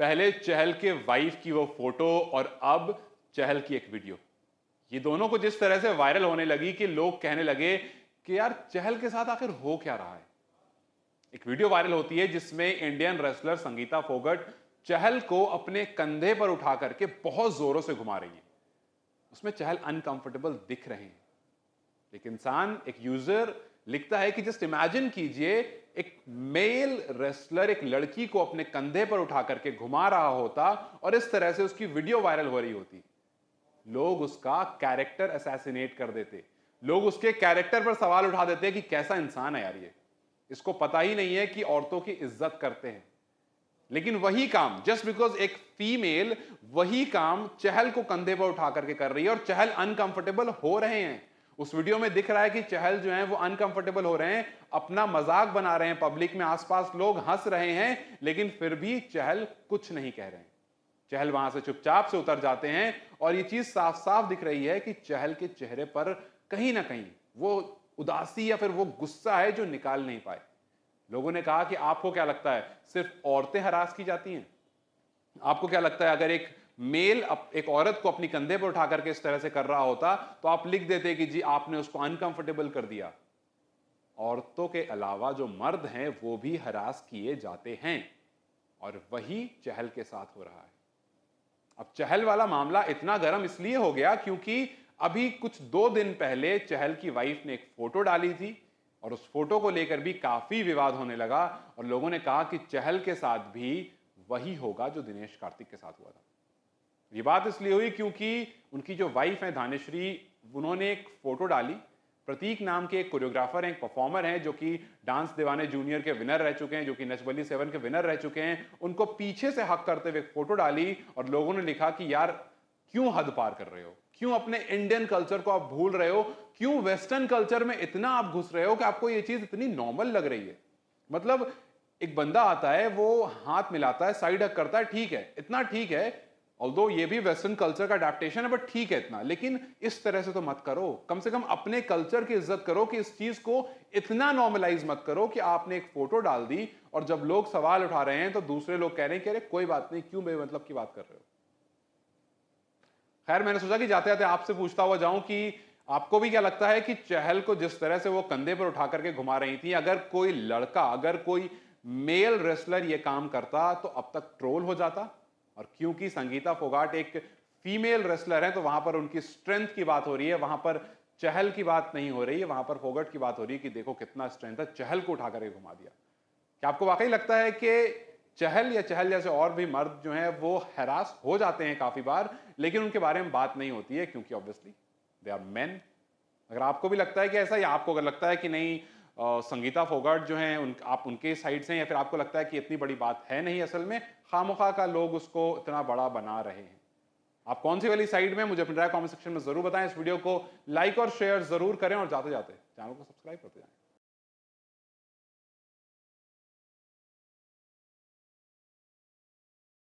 पहले चहल के वाइफ की वो फोटो और अब चहल की एक वीडियो, ये दोनों को जिस तरह से वायरल होने लगी कि लोग कहने लगे कि यार चहल के साथ आखिर हो क्या रहा है। एक वीडियो वायरल होती है जिसमें इंडियन रेसलर संगीता फोगट चहल को अपने कंधे पर उठा करके बहुत जोरों से घुमा रही है। उसमें चहल अनकंफर्टेबल दिख रहे हैं। एक इंसान, एक यूजर लिखता है कि जस्ट इमेजिन कीजिए, एक मेल रेसलर एक लड़की को अपने कंधे पर उठा करके घुमा रहा होता और इस तरह से उसकी वीडियो वायरल हो रही होती। लोग उसका कैरेक्टर असैसिनेट कर देते, लोग उसके कैरेक्टर पर सवाल उठा देते कि कैसा इंसान है यार ये, इसको पता ही नहीं है कि औरतों की इज्जत करते हैं। लेकिन वही काम, जस्ट बिकॉज एक फीमेल वही काम चहल को कंधे पर उठा करके कर रही है और चहल अनकंफर्टेबल हो रहे हैं। उस वीडियो में दिख रहा है कि चहल जो है वो अनकंफर्टेबल हो रहे हैं, अपना मजाक बना रहे हैं पब्लिक में, आसपास लोग हंस रहे हैं, लेकिन फिर भी चहल कुछ नहीं कह रहे हैं। चहल वहां से चुपचाप से उतर जाते हैं और ये चीज साफ साफ दिख रही है कि चहल के चेहरे पर कहीं ना कहीं वो उदासी या फिर वो गुस्सा है जो निकाल नहीं पाए। लोगों ने कहा कि आपको क्या लगता है, सिर्फ औरतें हरास की जाती हैं? आपको क्या लगता है अगर एक मेल एक औरत को अपनी कंधे पर उठा करके इस तरह से कर रहा होता तो आप लिख देते कि जी आपने उसको अनकंफर्टेबल कर दिया? औरतों के अलावा जो मर्द हैं वो भी हरास किए जाते हैं और वही चहल के साथ हो रहा है। अब चहल वाला मामला इतना गर्म इसलिए हो गया क्योंकि अभी कुछ 2 दिन पहले चहल की वाइफ ने एक फोटो डाली थी और उस फोटो को लेकर भी काफी विवाद होने लगा और लोगों ने कहा कि चहल के साथ भी वही होगा जो दिनेश कार्तिक के साथ हुआ था। ये बात इसलिए हुई क्योंकि उनकी जो वाइफ है धानेश्री, उन्होंने एक फोटो डाली। प्रतीक नाम के एक कोरियोग्राफर हैं, एक परफॉर्मर हैं जो कि डांस दीवाने जूनियर के विनर रह चुके हैं, जो कि नच बली 7 के विनर रह चुके हैं। उनको पीछे से हक करते हुए फोटो डाली और लोगों ने लिखा कि यार क्यों हद पार कर रहे हो, क्यों अपने इंडियन कल्चर को आप भूल रहे हो, क्यों वेस्टर्न कल्चर में इतना आप घुस रहे हो कि आपको ये चीज इतनी नॉर्मल लग रही है। मतलब एक बंदा आता है, वो हाथ मिलाता है, साइड हक करता है, ठीक है, इतना ठीक है, ऑल्दो ये भी वेस्टर्न कल्चर का अडेप्टेशन है, बट ठीक है इतना, लेकिन इस तरह से तो मत करो। कम से कम अपने कल्चर की इज्जत करो कि इस चीज को इतना नॉर्मलाइज मत करो कि आपने एक फोटो डाल दी और जब लोग सवाल उठा रहे हैं तो दूसरे लोग कह रहे हैं कि अरे कोई बात नहीं, क्यों बेमतलब की बात कर रहे हो। खैर, मैंने सोचा कि जाते जाते आपसे पूछता हुआ जाऊं कि आपको भी क्या लगता है कि चहल को जिस तरह से वो कंधे पर उठा करके घुमा रही थी, अगर कोई लड़का, अगर कोई मेल रेसलर ये काम करता तो अब तक ट्रोल हो जाता? और क्योंकि संगीता फोगाट एक फीमेल रेसलर है तो वहां पर उनकी स्ट्रेंथ की बात हो रही है, वहां पर चहल की बात नहीं हो रही है, वहां पर फोगाट की बात हो रही है कि देखो कितना स्ट्रेंथ है, चहल को उठा करके घुमा दिया। क्या आपको वाकई लगता है कि चहल या चहल जैसे और भी मर्द जो हैं वो हैरास हो जाते हैं काफी बार, लेकिन उनके बारे में बात नहीं होती है क्योंकि ऑब्वियसली दे आर मेन? अगर आपको भी लगता है कि ऐसा, या आपको अगर लगता है कि नहीं संगीता फोगाट जो हैं आप उनके साइड से हैं, या फिर आपको लगता है कि इतनी बड़ी बात है नहीं, असल में खामोखा का लोग उसको इतना बड़ा बना रहे हैं, आप कौन सी वाली साइड में, मुझे अपनी राय कमेंट सेक्शन में जरूर बताएं। इस वीडियो को लाइक और शेयर जरूर करें और जाते जाते चैनल को सब्सक्राइब करते जाएं।